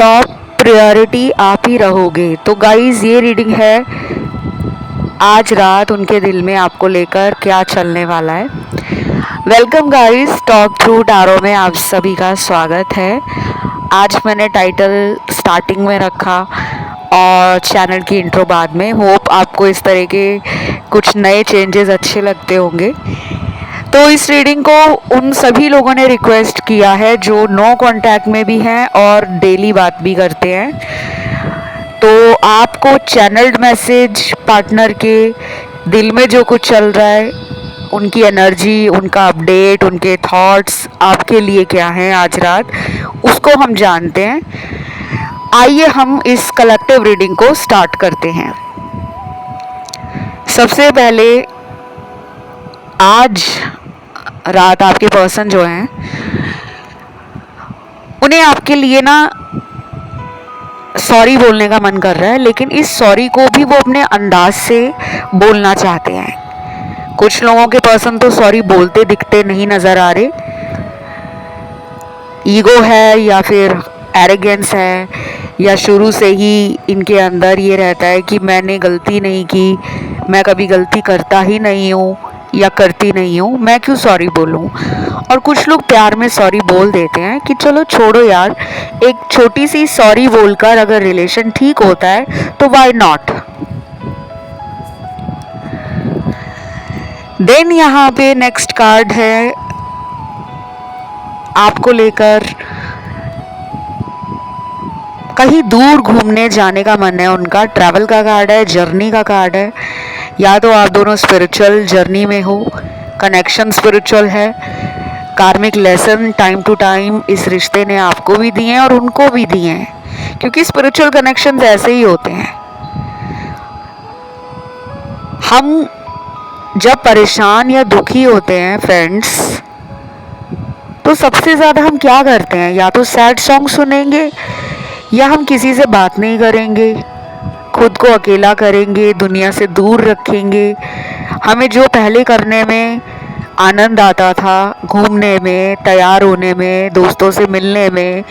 Top priority आप ही रहोगे। तो गाइज ये रीडिंग है आज रात उनके दिल में आपको लेकर क्या चलने वाला है। Welcome guys, talk through tarot में आप सभी का स्वागत है। आज मैंने टाइटल स्टार्टिंग में रखा और चैनल की इंट्रो बाद में। होप आपको इस तरह के कुछ नए चेंजेस अच्छे लगते होंगे। तो इस रीडिंग को उन सभी लोगों ने रिक्वेस्ट किया है जो नो कांटेक्ट में भी हैं और डेली बात भी करते हैं। तो आपको चैनल्ड मैसेज पार्टनर के दिल में जो कुछ चल रहा है, उनकी एनर्जी, उनका अपडेट, उनके थॉट्स आपके लिए क्या हैं आज रात, उसको हम जानते हैं। आइए हम इस कलेक्टिव रीडिंग को स्टार्ट करते हैं। सबसे पहले आज रात आपके पर्सन जो हैं, उन्हें आपके लिए ना सॉरी बोलने का मन कर रहा है, लेकिन इस सॉरी को भी वो अपने अंदाज से बोलना चाहते हैं। कुछ लोगों के पर्सन तो सॉरी बोलते दिखते नहीं नजर आ रहे। ईगो है या फिर एरोगेंस है, या शुरू से ही इनके अंदर ये रहता है कि मैंने गलती नहीं की, मैं कभी गलती करता ही नहीं हूँ या करती नहीं हूँ, मैं क्यों सॉरी बोलूँ। और कुछ लोग प्यार में सॉरी बोल देते हैं कि चलो छोड़ो यार, एक छोटी सी सॉरी बोलकर अगर रिलेशन ठीक होता है तो व्हाई नॉट। देन यहाँ पे नेक्स्ट कार्ड है आपको लेकर कहीं दूर घूमने जाने का मन है उनका। ट्रैवल का कार्ड है, जर्नी का कार्ड है। या तो आप दोनों स्पिरिचुअल जर्नी में हो, कनेक्शन स्पिरिचुअल है, कार्मिक लेसन टाइम टू टाइम इस रिश्ते ने आपको भी दिए हैं और उनको भी दिए हैं, क्योंकि स्पिरिचुअल कनेक्शंस ऐसे ही होते हैं। हम जब परेशान या दुखी होते हैं फ्रेंड्स, तो सबसे ज़्यादा हम क्या करते हैं, या तो सैड सॉन्ग सुनेंगे, या हम किसी से बात नहीं करेंगे, खुद को अकेला करेंगे, दुनिया से दूर रखेंगे। हमें जो पहले करने में आनंद आता था, घूमने में, तैयार होने में, दोस्तों से मिलने में,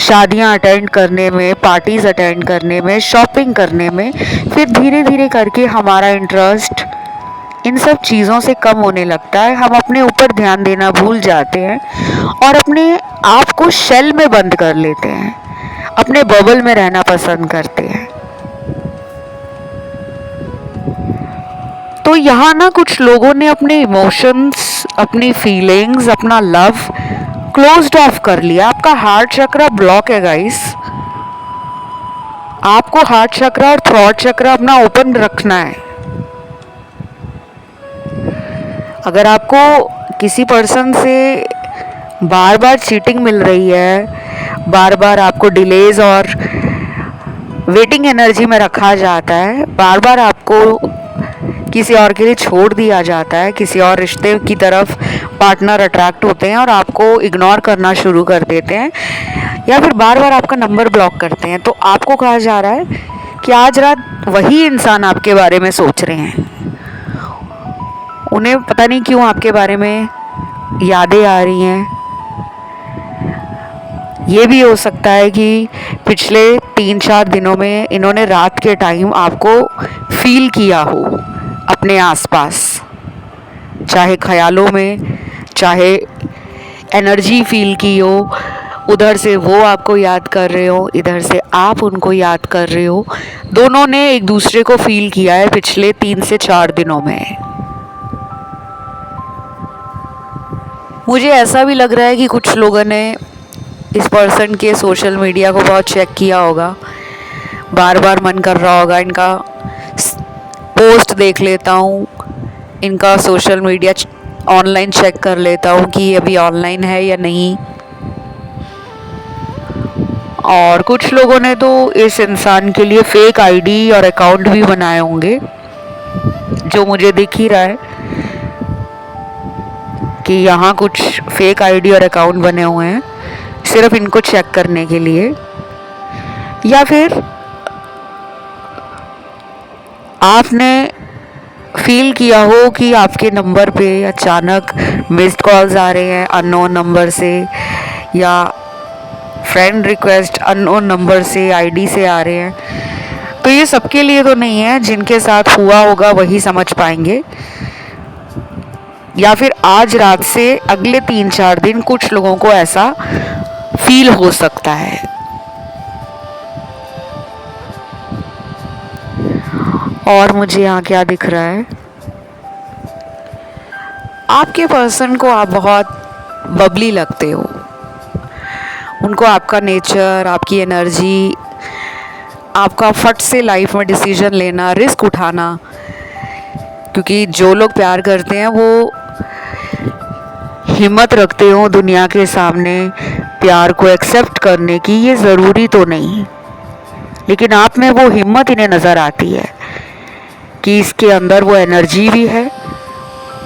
शादियां अटेंड करने में, पार्टीज अटेंड करने में, शॉपिंग करने में, फिर धीरे धीरे करके हमारा इंटरेस्ट इन सब चीज़ों से कम होने लगता है। हम अपने ऊपर ध्यान देना भूल जाते हैं और अपने आप को शेल में बंद कर लेते हैं, अपने बबल में रहना पसंद करते हैं। तो यहाँ ना कुछ लोगों ने अपने इमोशंस, अपनी फीलिंग्स, अपना लव क्लोज्ड ऑफ कर लिया। आपका हार्ट चक्रा ब्लॉक है गाइस। आपको हार्ट चक्रा और थ्रॉट चक्रा अपना ओपन रखना है। अगर आपको किसी पर्सन से बार बार चीटिंग मिल रही है, बार बार आपको डिलेज और वेटिंग एनर्जी में रखा जाता है, बार बार आपको किसी और के लिए छोड़ दिया जाता है, किसी और रिश्ते की तरफ पार्टनर अट्रैक्ट होते हैं और आपको इग्नोर करना शुरू कर देते हैं, या फिर बार बार आपका नंबर ब्लॉक करते हैं, तो आपको कहा जा रहा है कि आज रात वही इंसान आपके बारे में सोच रहे हैं। उन्हें पता नहीं क्यों आपके बारे में यादें आ रही हैं। ये भी हो सकता है कि पिछले 3-4 दिनों में इन्होंने रात के टाइम आपको फील किया हो अपने आसपास, चाहे ख्यालों में, चाहे एनर्जी फील की हो। उधर से वो आपको याद कर रहे हो, इधर से आप उनको याद कर रहे हो। दोनों ने एक दूसरे को फील किया है पिछले 3 से 4 दिनों में। मुझे ऐसा भी लग रहा है कि कुछ लोगों ने इस पर्सन के सोशल मीडिया को बहुत चेक किया होगा। बार बार मन कर रहा होगा इनका पोस्ट देख लेता हूँ, इनका सोशल मीडिया ऑनलाइन चेक कर लेता हूँ कि अभी ऑनलाइन है या नहीं। और कुछ लोगों ने तो इस इंसान के लिए फेक आईडी और अकाउंट भी बनाए होंगे, जो मुझे दिख ही रहा है कि यहाँ कुछ फेक आईडी और अकाउंट बने हुए हैं सिर्फ इनको चेक करने के लिए। या फिर आपने फील किया हो कि आपके नंबर पे अचानक मिस्ड कॉल्स आ रहे हैं अननोन नंबर से, या फ्रेंड रिक्वेस्ट अननोन नंबर से, आईडी से आ रहे हैं। तो ये सबके लिए तो नहीं है, जिनके साथ हुआ होगा वही समझ पाएंगे, या फिर आज रात से अगले 3-4 दिन कुछ लोगों को ऐसा फील हो सकता है। और मुझे यहाँ क्या दिख रहा है, आपके पर्सन को आप बहुत बबली लगते हो, उनको आपका नेचर, आपकी एनर्जी, आपका फट से लाइफ में डिसीजन लेना, रिस्क उठाना, क्योंकि जो लोग प्यार करते हैं वो हिम्मत रखते हो दुनिया के सामने प्यार को एक्सेप्ट करने की, ये ज़रूरी तो नहीं, लेकिन आप में वो हिम्मत इन्हें नज़र आती है कि इसके अंदर वो एनर्जी भी है,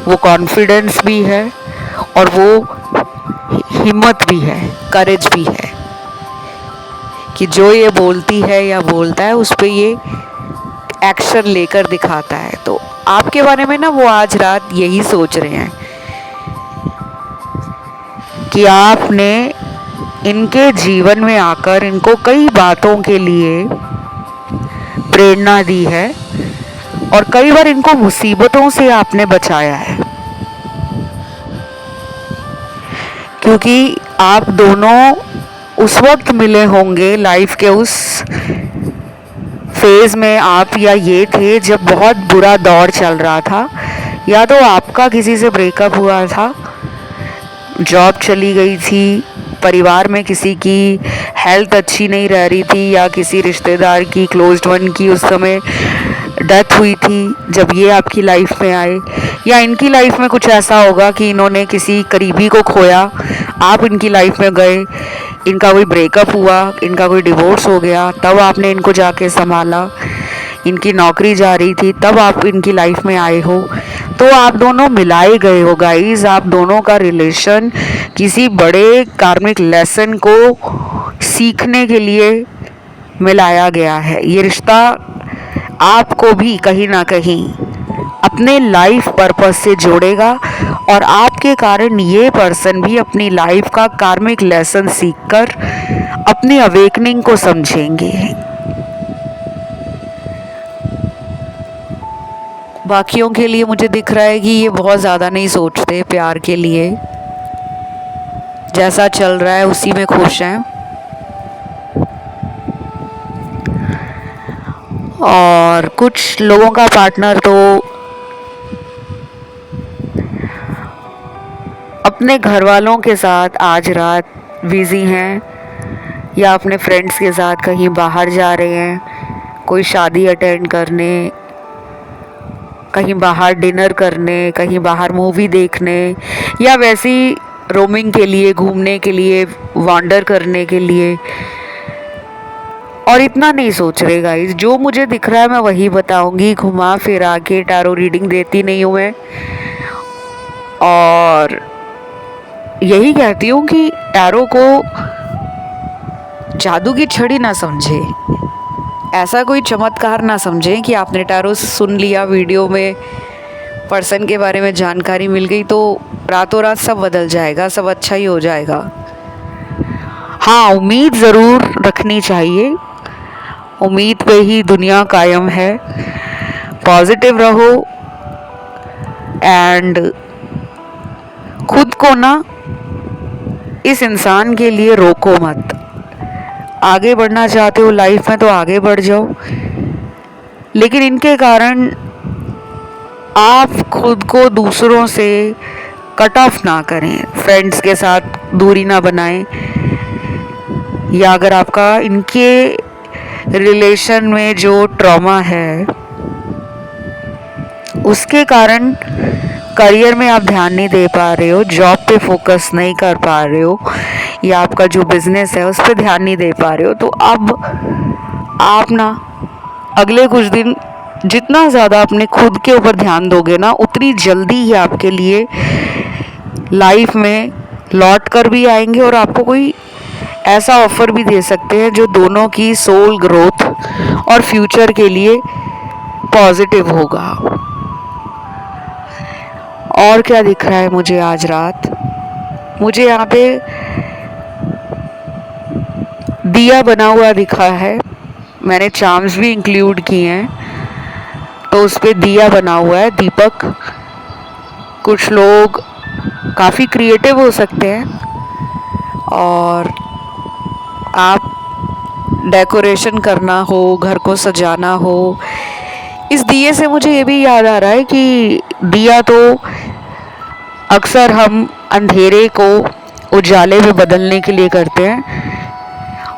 वो कॉन्फिडेंस भी है, और वो हिम्मत भी है, करेज भी है कि जो ये बोलती है या बोलता है उस पर ये एक्शन लेकर दिखाता है। तो आपके बारे में ना वो आज रात यही सोच रहे हैं कि आपने इनके जीवन में आकर इनको कई बातों के लिए प्रेरणा दी है और कई बार इनको मुसीबतों से आपने बचाया है, क्योंकि आप दोनों उस वक्त मिले होंगे लाइफ के उस फेज में, आप या ये थे जब बहुत बुरा दौर चल रहा था, या तो आपका किसी से ब्रेकअप हुआ था, जॉब चली गई थी, परिवार में किसी की हेल्थ अच्छी नहीं रह रही थी, या किसी रिश्तेदार की, क्लोज्ड वन की उस समय डेथ हुई थी जब ये आपकी लाइफ में आए, या इनकी लाइफ में कुछ ऐसा होगा कि इन्होंने किसी करीबी को खोया, आप इनकी लाइफ में गए, इनका कोई ब्रेकअप हुआ, इनका कोई डिवोर्स हो गया, तब आपने इनको जाके संभाला, इनकी नौकरी जा रही थी तब आप इनकी लाइफ में आए हो। तो आप दोनों मिलाए गए हो गाइस, आप दोनों का रिलेशन किसी बड़े कार्मिक लेसन को सीखने के लिए मिलाया गया है। ये रिश्ता आपको भी कहीं ना कहीं अपने लाइफ पर्पस से जोड़ेगा, और आपके कारण ये पर्सन भी अपनी लाइफ का कार्मिक लेसन सीखकर अपनी अवेकनिंग को समझेंगे। बाकियों के लिए मुझे दिख रहा है कि ये बहुत ज़्यादा नहीं सोचते प्यार के लिए, जैसा चल रहा है उसी में खुश हैं। और कुछ लोगों का पार्टनर तो अपने घर वालों के साथ आज रात बिज़ी हैं, या अपने फ्रेंड्स के साथ कहीं बाहर जा रहे हैं, कोई शादी अटेंड करने, कहीं बाहर डिनर करने, कहीं बाहर मूवी देखने, या वैसी रोमिंग के लिए, घूमने के लिए, वांडर करने के लिए। और इतना नहीं सोच रहे गाइस, जो मुझे दिख रहा है मैं वही बताऊंगी, घुमा फिरा के टैरो रीडिंग देती नहीं हूँ मैं, और यही कहती हूँ कि टैरो को जादू की छड़ी ना समझे, ऐसा कोई चमत्कार ना समझें कि आपने टैरो सुन लिया, वीडियो में पर्सन के बारे में जानकारी मिल गई तो रातों रात सब बदल जाएगा, सब अच्छा ही हो जाएगा। हाँ, उम्मीद ज़रूर रखनी चाहिए, उम्मीद पे ही दुनिया कायम है। पॉजिटिव रहो एंड खुद को ना इस इंसान के लिए रोको मत। आगे बढ़ना चाहते हो लाइफ में तो आगे बढ़ जाओ, लेकिन इनके कारण आप खुद को दूसरों से कट ऑफ ना करें, फ्रेंड्स के साथ दूरी ना बनाएं, या अगर आपका इनके रिलेशन में जो ट्रॉमा है उसके कारण करियर में आप ध्यान नहीं दे पा रहे हो, जॉब पे फोकस नहीं कर पा रहे हो, या आपका जो बिजनेस है उस पर ध्यान नहीं दे पा रहे हो, तो अब आप ना अगले कुछ दिन जितना ज़्यादा अपने खुद के ऊपर ध्यान दोगे ना, उतनी जल्दी ही आपके लिए लाइफ में लौट कर भी आएंगे, और आपको कोई ऐसा ऑफर भी दे सकते हैं जो दोनों की सोल ग्रोथ और फ्यूचर के लिए पॉजिटिव होगा। और क्या दिख रहा है मुझे आज रात, मुझे यहाँ पे दिया बना हुआ दिखा है, मैंने चार्म्स भी इंक्लूड किए हैं, तो उस पे दिया बना हुआ है दीपक। कुछ लोग काफ़ी क्रिएटिव हो सकते हैं और आप डेकोरेशन करना हो, घर को सजाना हो, इस दिए से मुझे ये भी याद आ रहा है कि दिया तो अक्सर हम अंधेरे को उजाले में बदलने के लिए करते हैं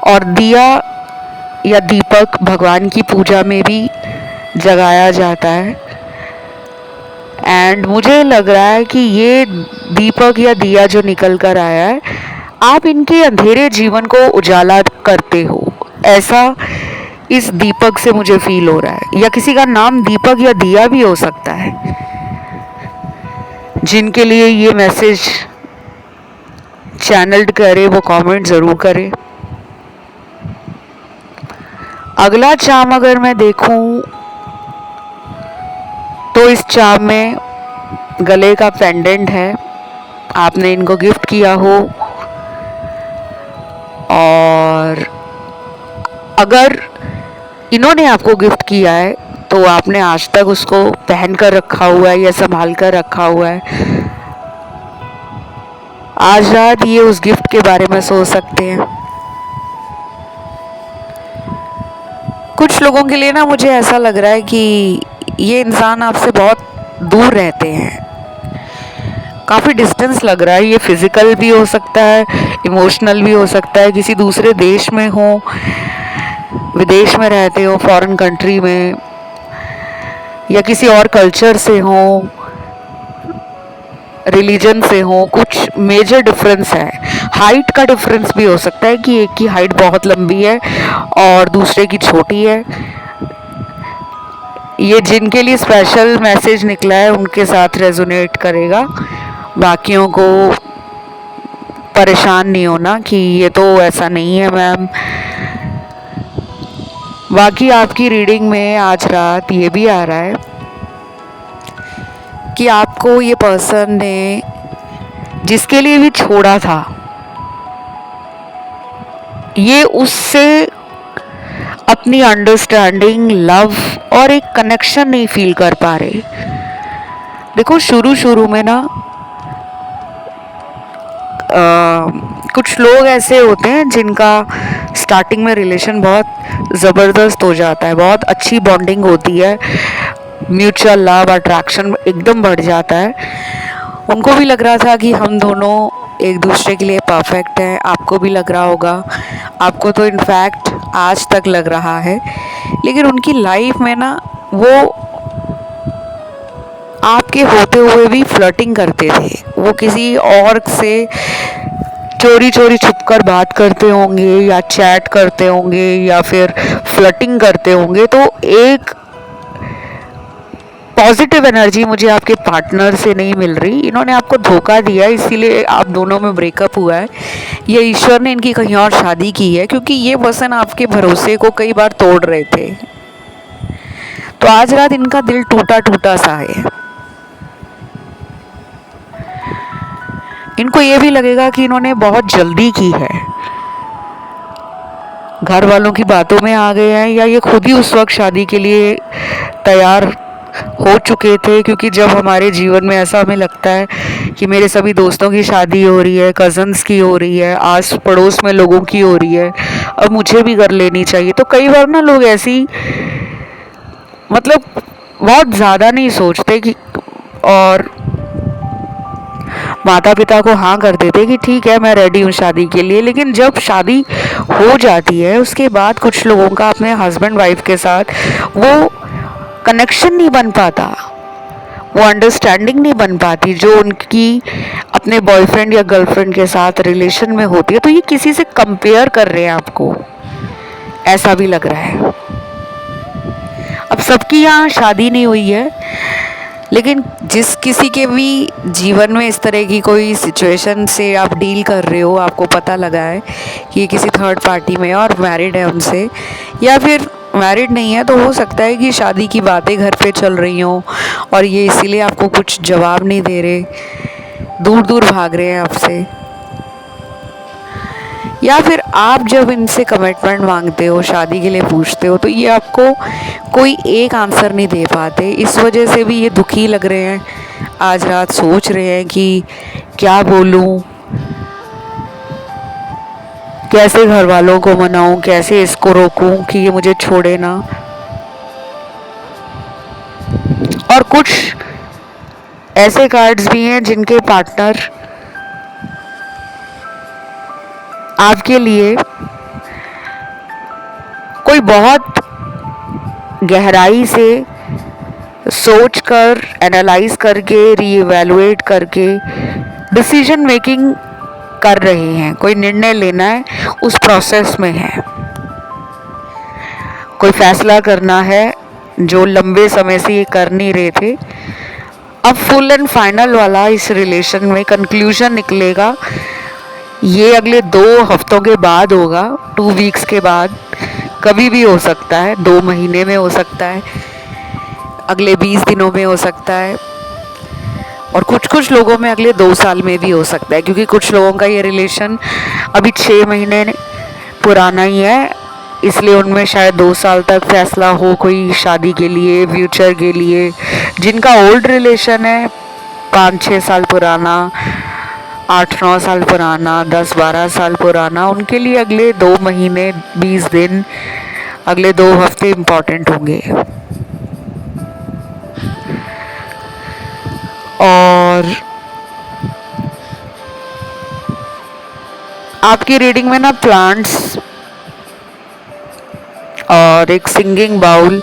और दिया या दीपक भगवान की पूजा में भी जगाया जाता है। एंड मुझे लग रहा है कि ये दीपक या दिया जो निकल कर आया है, आप इनके अंधेरे जीवन को उजाला करते हो, ऐसा इस दीपक से मुझे फील हो रहा है। या किसी का नाम दीपक या दिया भी हो सकता है। जिनके लिए ये मैसेज चैनल्ड करे वो कमेंट ज़रूर करें। अगला चार्म अगर मैं देखूं तो इस चार्म में गले का पेंडेंट है, आपने इनको गिफ्ट किया हो, और अगर इन्होंने आपको गिफ्ट किया है तो आपने आज तक उसको पहन कर रखा हुआ है या संभाल कर रखा हुआ है। आज रात ये उस गिफ्ट के बारे में सोच सकते हैं। कुछ लोगों के लिए ना मुझे ऐसा लग रहा है कि ये इंसान आपसे बहुत दूर रहते हैं, काफ़ी डिस्टेंस लग रहा है। ये फिज़िकल भी हो सकता है, इमोशनल भी हो सकता है, किसी दूसरे देश में हो, विदेश में रहते हो, फॉरेन कंट्री में, या किसी और कल्चर से हो, रिलीजन से हो, कुछ मेजर डिफरेंस है। हाइट का डिफरेंस भी हो सकता है कि एक की हाइट बहुत लंबी है और दूसरे की छोटी है। ये जिनके लिए स्पेशल मैसेज निकला है उनके साथ रेजोनेट करेगा, बाकियों को परेशान नहीं होना कि ये तो ऐसा नहीं है मैम। बाकी आपकी रीडिंग में आज रात ये भी आ रहा है कि आपको ये पर्सन ने जिसके लिए भी छोड़ा था, ये उससे अपनी अंडरस्टैंडिंग, लव और एक कनेक्शन नहीं फील कर पा रहे। देखो शुरू में ना कुछ लोग ऐसे होते हैं जिनका स्टार्टिंग में रिलेशन बहुत ज़बरदस्त हो जाता है, बहुत अच्छी बॉन्डिंग होती है, म्यूचुअल लव अट्रैक्शन एकदम बढ़ जाता है। उनको भी लग रहा था कि हम दोनों एक दूसरे के लिए परफेक्ट हैं, आपको भी लग रहा होगा, आपको तो इनफैक्ट आज तक लग रहा है। लेकिन उनकी लाइफ में ना वो आपके होते हुए भी फ्लर्टिंग करते थे, वो किसी और से चोरी चोरी छुपकर बात करते होंगे या चैट करते होंगे या फिर फ्लर्टिंग करते होंगे। तो एक पॉजिटिव एनर्जी मुझे आपके पार्टनर से नहीं मिल रही। इन्होंने आपको धोखा दिया, इसीलिए आप दोनों में ब्रेकअप हुआ है, या ईश्वर ने इनकी कहीं और शादी की है, क्योंकि ये पर्सन आपके भरोसे को कई बार तोड़ रहे थे। तो आज रात इनका दिल टूटा टूटा सा है। इनको ये भी लगेगा कि इन्होंने बहुत जल्दी की है, घर वालों की बातों में आ गए हैं, या ये खुद ही उस वक्त शादी के लिए तैयार हो चुके थे। क्योंकि जब हमारे जीवन में ऐसा हमें लगता है कि मेरे सभी दोस्तों की शादी हो रही है, कज़न्स की हो रही है, आस पड़ोस में लोगों की हो रही है, अब मुझे भी कर लेनी चाहिए, तो कई बार ना लोग ऐसी मतलब बहुत ज़्यादा नहीं सोचते कि, और माता पिता को हाँ कर देते कि ठीक है मैं रेडी हूँ शादी के लिए। लेकिन जब शादी हो जाती है उसके बाद कुछ लोगों का अपने हस्बैंड वाइफ के साथ वो कनेक्शन नहीं बन पाता, वो अंडरस्टैंडिंग नहीं बन पाती जो उनकी अपने बॉयफ्रेंड या गर्लफ्रेंड के साथ रिलेशन में होती है। तो ये किसी से कंपेयर कर रहे हैं आपको, ऐसा भी लग रहा है। अब सबकी यहाँ शादी नहीं हुई है, लेकिन जिस किसी के भी जीवन में इस तरह की कोई सिचुएशन से आप डील कर रहे हो, आपको पता लगा है कि ये किसी थर्ड पार्टी में है और मैरिड है उनसे, या फिर मैरिड नहीं है, तो हो सकता है कि शादी की बातें घर पे चल रही हों और ये इसीलिए आपको कुछ जवाब नहीं दे रहे, दूर दूर भाग रहे हैं आपसे। या फिर आप जब इनसे कमिटमेंट मांगते हो, शादी के लिए पूछते हो, तो ये आपको कोई एक आंसर नहीं दे पाते। इस वजह से भी ये दुखी लग रहे हैं, आज रात सोच रहे हैं कि क्या बोलूं, कैसे घर वालों को मनाऊं, कैसे इसको रोकूं कि ये मुझे छोड़े ना। और कुछ ऐसे कार्ड्स भी हैं जिनके पार्टनर आपके लिए कोई बहुत गहराई से सोच कर, एनालाइज करके, रीइवैल्यूएट करके डिसीजन मेकिंग कर रहे हैं। कोई निर्णय लेना है, उस प्रोसेस में है। कोई फैसला करना है जो लंबे समय से ये कर नहीं रहे थे। अब फुल एंड फाइनल वाला इस रिलेशन में कंक्लूजन निकलेगा। ये अगले 2 हफ्तों के बाद होगा, 2 वीक्स के बाद, कभी भी हो सकता है, 2 महीने में हो सकता है, अगले 20 दिनों में हो सकता है, और कुछ लोगों में अगले 2 साल में भी हो सकता है, क्योंकि कुछ लोगों का ये रिलेशन अभी 6 महीने पुराना ही है, इसलिए उनमें शायद 2 साल तक फैसला हो कोई शादी के लिए, फ्यूचर के लिए। जिनका ओल्ड रिलेशन है, 5-6 साल पुराना, 8-9 साल पुराना, 10-12 साल पुराना, उनके लिए अगले 2 महीने 20 दिन, अगले 2 हफ्ते इम्पॉर्टेंट होंगे। और आपकी रीडिंग में ना प्लांट्स और एक सिंगिंग बाउल,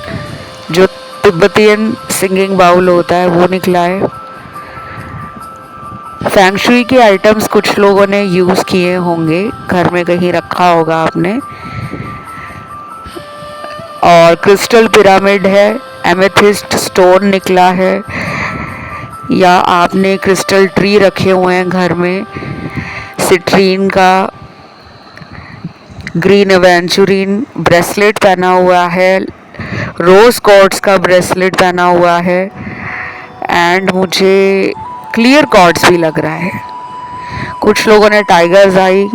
जो तिब्बतियन सिंगिंग बाउल होता है, वो निकला है। फेंग शुई के आइटम्स कुछ लोगों ने यूज़ किए होंगे, घर में कहीं रखा होगा आपने। और क्रिस्टल पिरामिड है, एमेथिस्ट स्टोन निकला है, या आपने क्रिस्टल ट्री रखे हुए हैं घर में, सिट्रीन का ग्रीन एवेंचुरीन ब्रेसलेट पहना हुआ है, रोज कॉर्ड्स का ब्रेसलेट पहना हुआ है, एंड मुझे क्लियर कॉर्ड्स भी लग रहा है। कुछ लोगों ने टाइगर्स आई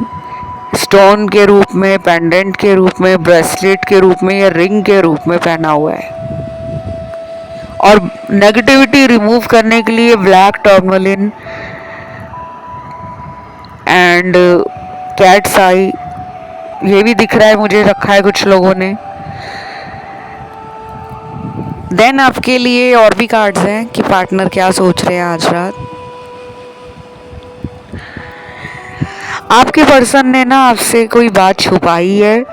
स्टोन के रूप में, पेंडेंट के रूप में, ब्रेसलेट के रूप में या रिंग के रूप में पहना हुआ है। और नेगेटिविटी रिमूव करने के लिए ब्लैक टर्मलिन एंड कैट्स आई, ये भी दिख रहा है मुझे, रखा है कुछ लोगों ने। देन आपके लिए और भी कार्ड्स हैं कि पार्टनर क्या सोच रहे हैं आज रात। आपके पर्सन ने ना आपसे कोई बात छुपाई है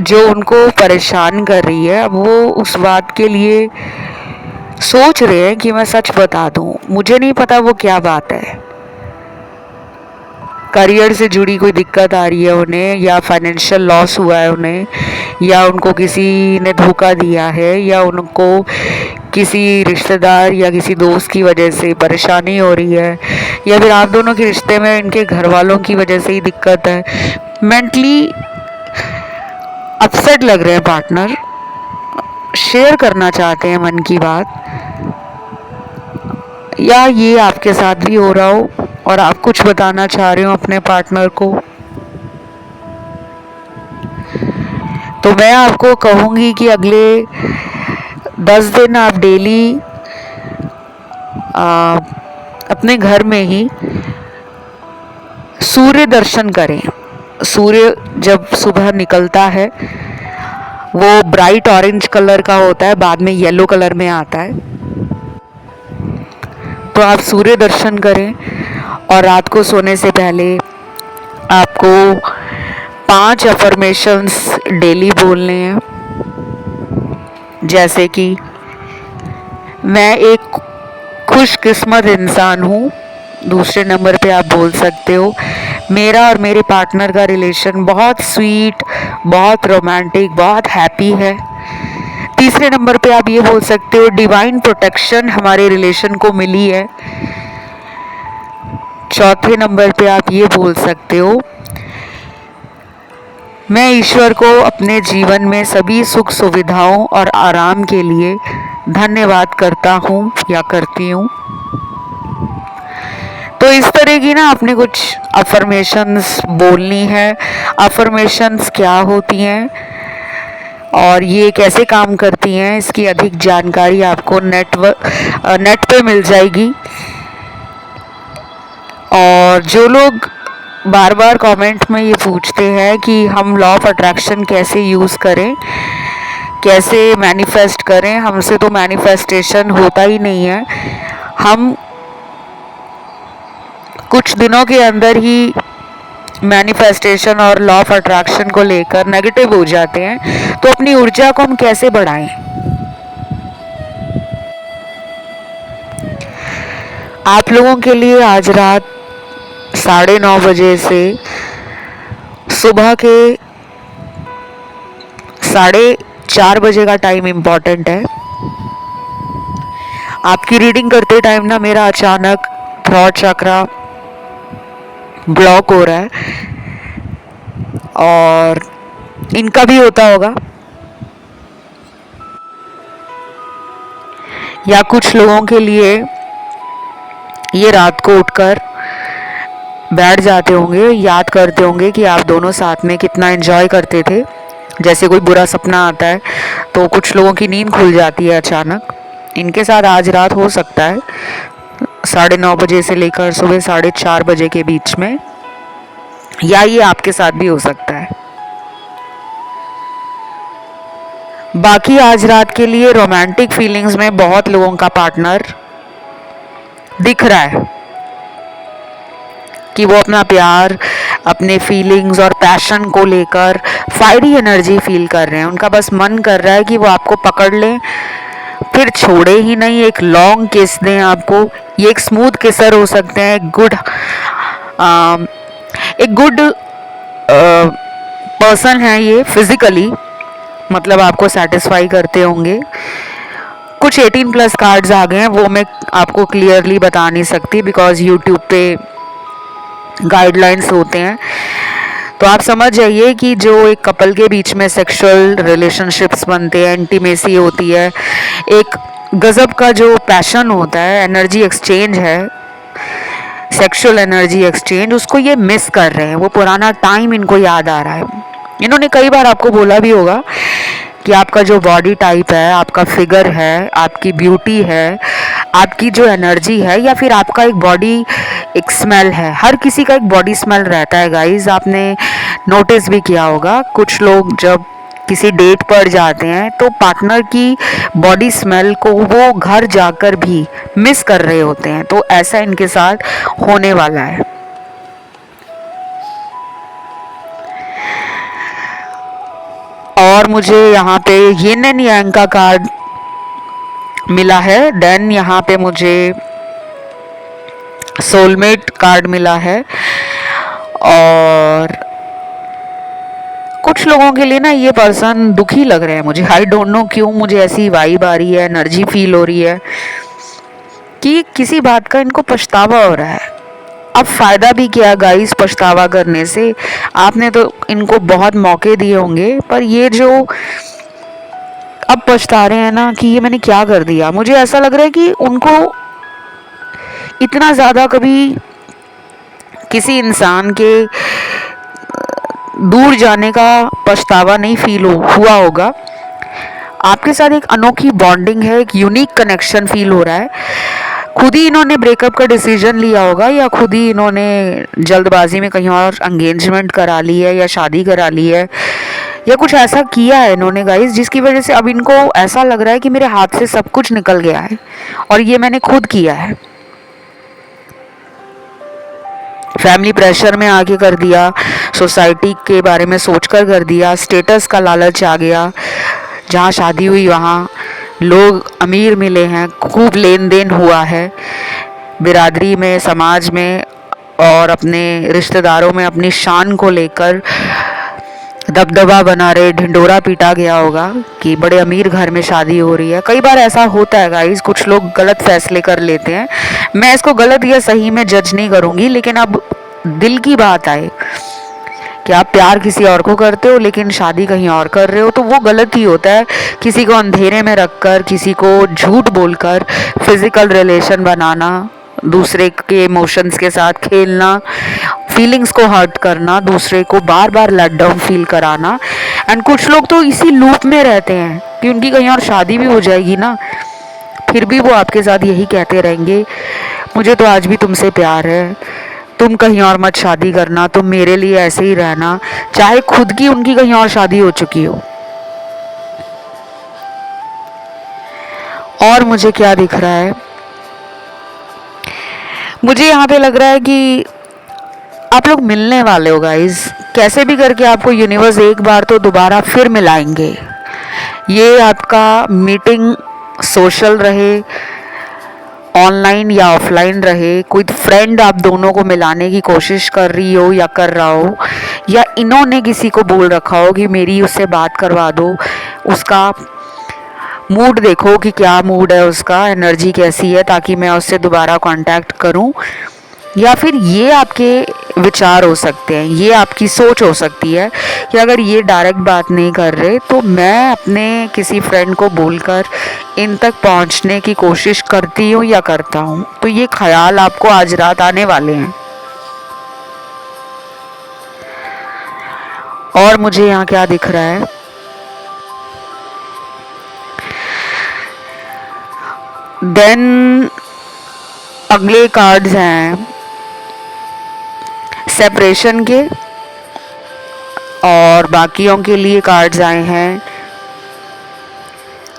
जो उनको परेशान कर रही है। अब वो उस बात के लिए सोच रहे हैं कि मैं सच बता दूं। मुझे नहीं पता वो क्या बात है। करियर से जुड़ी कोई दिक्कत आ रही है उन्हें, या फाइनेंशियल लॉस हुआ है उन्हें, या उनको किसी ने धोखा दिया है, या उनको किसी रिश्तेदार या किसी दोस्त की वजह से परेशानी हो रही है, या फिर आप दोनों के रिश्ते में इनके घर वालों की वजह से ही दिक्कत है। मेंटली अपसेट लग रहे हैं पार्टनर, शेयर करना चाहते हैं मन की बात, या ये आपके साथ भी हो रहा हो और आप कुछ बताना चाह रहे हो अपने पार्टनर को। तो मैं आपको कहूँगी कि अगले 10 दिन आप डेली अपने घर में ही सूर्य दर्शन करें। सूर्य जब सुबह निकलता है वो ब्राइट ऑरेंज कलर का होता है, बाद में येलो कलर में आता है। तो आप सूर्य दर्शन करें, और रात को सोने से पहले आपको 5 अफर्मेशंस डेली बोलने हैं, जैसे कि मैं एक खुशकिस्मत इंसान हूँ। दूसरे नंबर पे आप बोल सकते हो मेरा और मेरे पार्टनर का रिलेशन बहुत स्वीट, बहुत रोमांटिक, बहुत हैप्पी है। तीसरे नंबर पे आप ये बोल सकते हो डिवाइन प्रोटेक्शन हमारे रिलेशन को मिली है। चौथे नंबर पे आप ये बोल सकते हो मैं ईश्वर को अपने जीवन में सभी सुख सुविधाओं और आराम के लिए धन्यवाद करता हूँ या करती हूँ। तो इस तरह की ना आपने कुछ अफर्मेशंस बोलनी है। अफर्मेशंस क्या होती हैं और ये कैसे काम करती हैं, इसकी अधिक जानकारी आपको नेट पे मिल जाएगी। और जो लोग बार बार कमेंट में ये पूछते हैं कि हम लॉ ऑफ अट्रैक्शन कैसे यूज़ करें, कैसे मैनिफेस्ट करें, हमसे तो मैनिफेस्टेशन होता ही नहीं है, हम कुछ दिनों के अंदर ही मैनिफेस्टेशन और लॉ ऑफ अट्रैक्शन को लेकर नेगेटिव हो जाते हैं, तो अपनी ऊर्जा को हम कैसे बढ़ाएं। आप लोगों के लिए आज रात 9:30 बजे से सुबह के 4:30 बजे का टाइम इम्पॉर्टेंट है। आपकी रीडिंग करते टाइम ना मेरा अचानक थ्रॉट चक्रा ब्लॉक हो रहा है और इनका भी होता होगा, या कुछ लोगों के लिए ये रात को उठकर बैठ जाते होंगे, याद करते होंगे कि आप दोनों साथ में कितना एंजॉय करते थे। जैसे कोई बुरा सपना आता है तो कुछ लोगों की नींद खुल जाती है अचानक। इनके साथ आज रात हो सकता है 9:30 बजे से लेकर सुबह 4:30 बजे के बीच में, या ये आपके साथ भी हो सकता है। बाकी आज रात के लिए रोमांटिक फीलिंग्स में बहुत लोगों का पार्टनर दिख रहा है कि वो अपना प्यार, अपने फीलिंग्स और पैशन को लेकर फायरी एनर्जी फील कर रहे हैं। उनका बस मन कर रहा है कि वो आपको पकड़ लें, फिर छोड़े ही नहीं, एक लॉन्ग किस दें आपको। ये एक स्मूथ किसर हो सकते हैं, एक गुड पर्सन है ये फिजिकली, मतलब आपको सेटिस्फाई करते होंगे। कुछ 18+ कार्ड्स आ गए हैं, वो मैं आपको क्लियरली बता नहीं सकती बिकॉज यूट्यूब पे गाइडलाइंस होते हैं। तो आप समझ जाइए कि जो एक कपल के बीच में सेक्सुअल रिलेशनशिप्स बनते हैं, इंटीमेसी होती है, एक गजब का जो पैशन होता है, एनर्जी एक्सचेंज है, सेक्सुअल एनर्जी एक्सचेंज, उसको ये मिस कर रहे हैं। वो पुराना टाइम इनको याद आ रहा है। इन्होंने कई बार आपको बोला भी होगा कि आपका जो बॉडी टाइप है, आपका फिगर है, आपकी ब्यूटी है, आपकी जो एनर्जी है, या फिर आपका एक बॉडी एक स्मेल है। हर किसी का एक बॉडी स्मेल रहता है गाइस, आपने नोटिस भी किया होगा। कुछ लोग जब किसी डेट पर जाते हैं तो पार्टनर की बॉडी स्मेल को वो घर जाकर भी मिस कर रहे होते हैं। तो ऐसा इनके साथ होने वाला है। और मुझे यहाँ पे यिन एंड यांग का कार्ड मिला है। देन यहाँ पे मुझे सोलमेट कार्ड मिला है। और कुछ लोगों के लिए ना ये पर्सन दुखी लग रहे हैं मुझे। आई डोंट नो क्यों मुझे ऐसी वाइब आ रही है, एनर्जी फील हो रही है कि किसी बात का इनको पछतावा हो रहा है। अब फ़ायदा भी क्या गाइस पछतावा करने से, आपने तो इनको बहुत मौके दिए होंगे, पर ये जो अब पछता रहे हैं ना कि ये मैंने क्या कर दिया, मुझे ऐसा लग रहा है कि उनको इतना ज़्यादा कभी किसी इंसान के दूर जाने का पछतावा नहीं फील हुआ होगा। आपके साथ एक अनोखी बॉन्डिंग है, एक यूनिक कनेक्शन फील हो रहा है। खुद ही इन्होंने ब्रेकअप का डिसीजन लिया होगा, या खुद ही इन्होंने जल्दबाजी में कहीं और एंगेजमेंट करा ली है, या शादी करा ली है, या कुछ ऐसा किया है इन्होंने गाइस जिसकी वजह से अब इनको ऐसा लग रहा है कि मेरे हाथ से सब कुछ निकल गया है और ये मैंने खुद किया है। फैमिली प्रेशर में आके कर दिया, सोसाइटी के बारे में सोचकर कर दिया, स्टेटस का लालच आ गया। जहाँ शादी हुई वहाँ लोग अमीर मिले हैं, खूब लेन देन हुआ है बिरादरी में, समाज में, और अपने रिश्तेदारों में अपनी शान को लेकर दबदबा बना रहे, ढिंडोरा पीटा गया होगा कि बड़े अमीर घर में शादी हो रही है। कई बार ऐसा होता है गाइस, कुछ लोग गलत फैसले कर लेते हैं। मैं इसको गलत या सही में जज नहीं करूँगी, लेकिन अब दिल की बात आए कि आप प्यार किसी और को करते हो लेकिन शादी कहीं और कर रहे हो, तो वो गलत ही होता है। किसी को अंधेरे में रखकर, किसी को झूठ बोलकर फिजिकल रिलेशन बनाना दूसरे के इमोशंस के साथ खेलना, फीलिंग्स को हर्ट करना, दूसरे को बार बार लेट डाउन फील कराना। एंड कुछ लोग तो इसी लूप में रहते हैं कि उनकी कहीं और शादी भी हो जाएगी ना, फिर भी वो आपके साथ यही कहते रहेंगे, मुझे तो आज भी तुमसे प्यार है, तुम कहीं और मत शादी करना, तुम मेरे लिए ऐसे ही रहना, चाहे खुद की उनकी कहीं और शादी हो चुकी हो। और मुझे क्या दिख रहा है, मुझे यहाँ पे लग रहा है कि आप लोग मिलने वाले हो गाइस। कैसे भी करके आपको यूनिवर्स एक बार तो दोबारा फिर मिलाएंगे। ये आपका मीटिंग सोशल रहे, ऑनलाइन या ऑफलाइन रहे, कोई फ्रेंड आप दोनों को मिलाने की कोशिश कर रही हो या कर रहा हो, या इन्होंने किसी को बोल रखा हो कि मेरी उससे बात करवा दो, उसका मूड देखो कि क्या मूड है उसका, एनर्जी कैसी है, ताकि मैं उससे दोबारा कांटेक्ट करूं। या फिर ये आपके विचार हो सकते हैं, ये आपकी सोच हो सकती है कि अगर ये डायरेक्ट बात नहीं कर रहे तो मैं अपने किसी फ्रेंड को बोलकर इन तक पहुंचने की कोशिश करती हूँ या करता हूँ। तो ये ख्याल आपको आज रात आने वाले हैं। और मुझे यहाँ क्या दिख रहा है, देन अगले कार्ड्स हैं सेपरेशन के, और बाकियों के लिए कार्ड्स आए हैं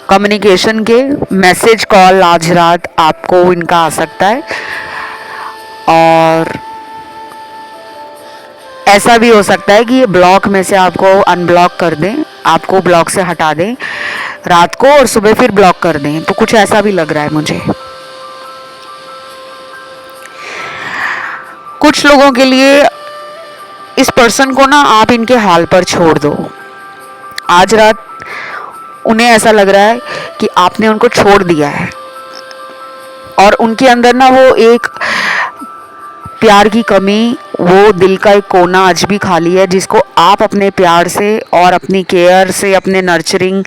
कम्युनिकेशन के। मैसेज कॉल आज रात आपको इनका आ सकता है, और ऐसा भी हो सकता है कि ये ब्लॉक में से आपको अनब्लॉक कर दें, आपको ब्लॉक से हटा दें रात को और सुबह फिर ब्लॉक कर दें। तो कुछ ऐसा भी लग रहा है मुझे। कुछ लोगों के लिए इस पर्सन को ना आप इनके हाल पर छोड़ दो। आज रात उन्हें ऐसा लग रहा है कि आपने उनको छोड़ दिया है, और उनके अंदर ना वो एक प्यार की कमी, वो दिल का एक कोना आज भी खाली है, जिसको आप अपने प्यार से और अपनी केयर से, अपने नर्चरिंग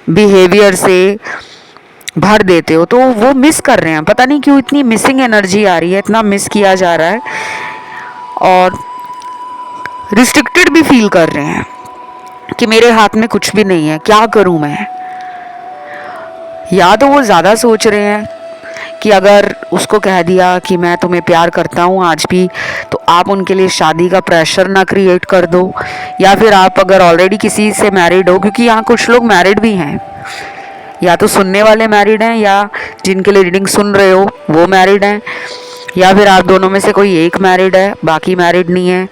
बिहेवियर से भर देते हो। तो वो मिस कर रहे हैं, पता नहीं क्यों इतनी मिसिंग एनर्जी आ रही है, इतना मिस किया जा रहा है, और रिस्ट्रिक्टेड भी फील कर रहे हैं कि मेरे हाथ में कुछ भी नहीं है, क्या करूं मैं। या तो वो ज़्यादा सोच रहे हैं कि अगर उसको कह दिया कि मैं तुम्हें प्यार करता हूँ आज भी, तो आप उनके लिए शादी का प्रेशर ना क्रिएट कर दो। या फिर आप अगर ऑलरेडी किसी से मैरिड हो, क्योंकि यहाँ कुछ लोग मैरिड भी हैं, या तो सुनने वाले मैरिड हैं, या जिनके लिए रीडिंग सुन रहे हो वो मैरिड हैं, या फिर आप दोनों में से कोई एक मैरिड है, बाकी मैरिड नहीं है।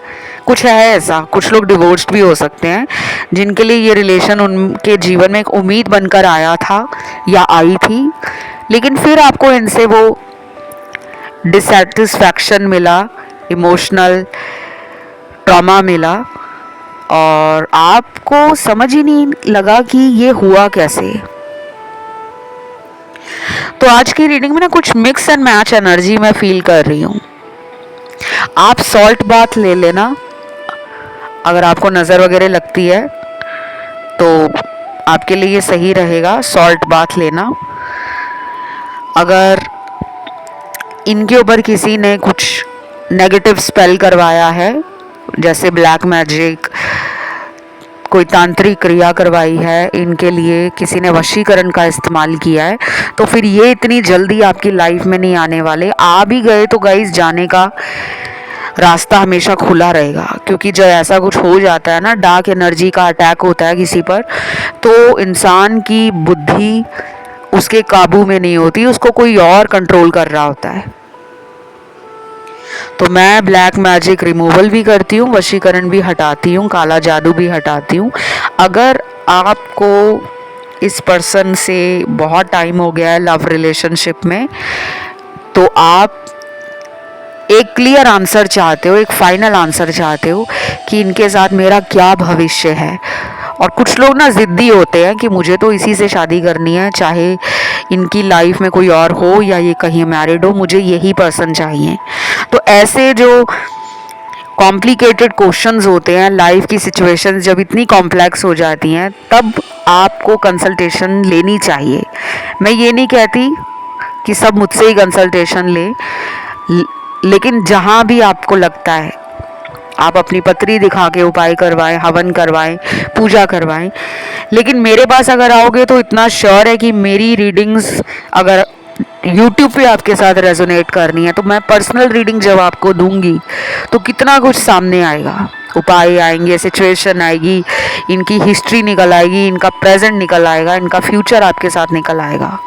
कुछ है ऐसा, कुछ लोग डिवोर्स्ड भी हो सकते हैं, जिनके लिए ये रिलेशन उनके जीवन में एक उम्मीद बनकर आया था या आई थी, लेकिन फिर आपको इनसे वो डिससेटिस्फैक्शन मिला, इमोशनल ट्रॉमा मिला, और आपको समझ ही नहीं लगा कि ये हुआ कैसे। तो आज की रीडिंग में ना कुछ मिक्स एंड मैच एनर्जी मैं फील कर रही हूँ। आप सॉल्ट बाथ ले लेना, अगर आपको नज़र वगैरह लगती है तो आपके लिए ये सही रहेगा, सॉल्ट बाथ लेना। अगर इनके ऊपर किसी ने कुछ नेगेटिव स्पेल करवाया है, जैसे ब्लैक मैजिक, कोई तांत्रिक क्रिया करवाई है, इनके लिए किसी ने वशीकरण का इस्तेमाल किया है, तो फिर ये इतनी जल्दी आपकी लाइफ में नहीं आने वाले। आ भी गए तो गाइस जाने का रास्ता हमेशा खुला रहेगा, क्योंकि जब ऐसा कुछ हो जाता है ना, डार्क एनर्जी का अटैक होता है किसी पर, तो इंसान की बुद्धि उसके काबू में नहीं होती, उसको कोई और कंट्रोल कर रहा होता है। तो मैं ब्लैक मैजिक रिमूवल भी करती हूँ, वशीकरण भी हटाती हूँ, काला जादू भी हटाती हूँ। अगर आपको इस पर्सन से बहुत टाइम हो गया है लव रिलेशनशिप में, तो आप एक क्लियर आंसर चाहते हो, एक फाइनल आंसर चाहते हो कि इनके साथ मेरा क्या भविष्य है। और कुछ लोग ना ज़िद्दी होते हैं कि मुझे तो इसी से शादी करनी है, चाहे इनकी लाइफ में कोई और हो या ये कहीं मैरिड हो, मुझे यही पर्सन चाहिए। तो ऐसे जो कॉम्प्लिकेटेड क्वेश्चंस होते हैं, लाइफ की सिचुएशंस जब इतनी कॉम्प्लेक्स हो जाती हैं, तब आपको कंसल्टेशन लेनी चाहिए। मैं ये नहीं कहती कि सब मुझसे ही कंसल्टेशन लेकिन जहाँ भी आपको लगता है आप अपनी पत्री दिखा के उपाय करवाएं, हवन करवाएं, पूजा करवाएं, लेकिन मेरे पास अगर आओगे तो इतना श्योर है कि मेरी रीडिंग्स अगर YouTube पे आपके साथ रेजोनेट करनी है तो मैं पर्सनल रीडिंग जब आपको दूंगी तो कितना कुछ सामने आएगा, उपाय आएंगे, सिचुएशन आएगी, इनकी हिस्ट्री निकल आएगी, इनका प्रेजेंट निकल आएगा, इनका फ्यूचर आपके साथ निकल आएगा।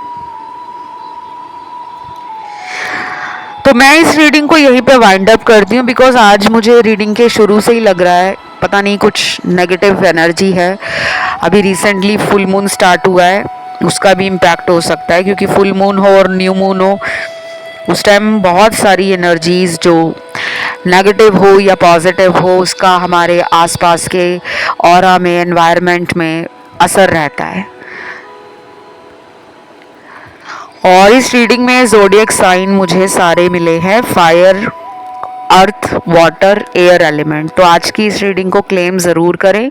तो मैं इस रीडिंग को यहीं पे वाइंड अप करती हूँ बिकॉज आज मुझे रीडिंग के शुरू से ही लग रहा है पता नहीं कुछ नेगेटिव एनर्जी है। अभी रिसेंटली फुल मून स्टार्ट हुआ है, उसका भी इम्पैक्ट हो सकता है क्योंकि फुल मून हो और न्यू मून हो उस टाइम बहुत सारी एनर्जीज जो नेगेटिव हो या पॉजिटिव हो उसका हमारे आसपास के ऑरा में, एनवायरनमेंट में असर रहता है। और इस रीडिंग में ज़ोडिएक साइन मुझे सारे मिले हैं, फायर, अर्थ, वाटर, एयर एलिमेंट। तो आज की इस रीडिंग को क्लेम ज़रूर करें।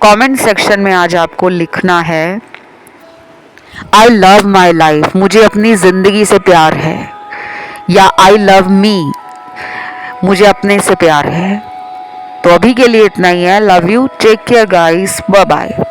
कमेंट सेक्शन में आज आपको लिखना है आई लव माई लाइफ, मुझे अपनी ज़िंदगी से प्यार है, या आई लव मी, मुझे अपने से प्यार है। तो अभी के लिए इतना ही है। Love you, take care guys, bye bye.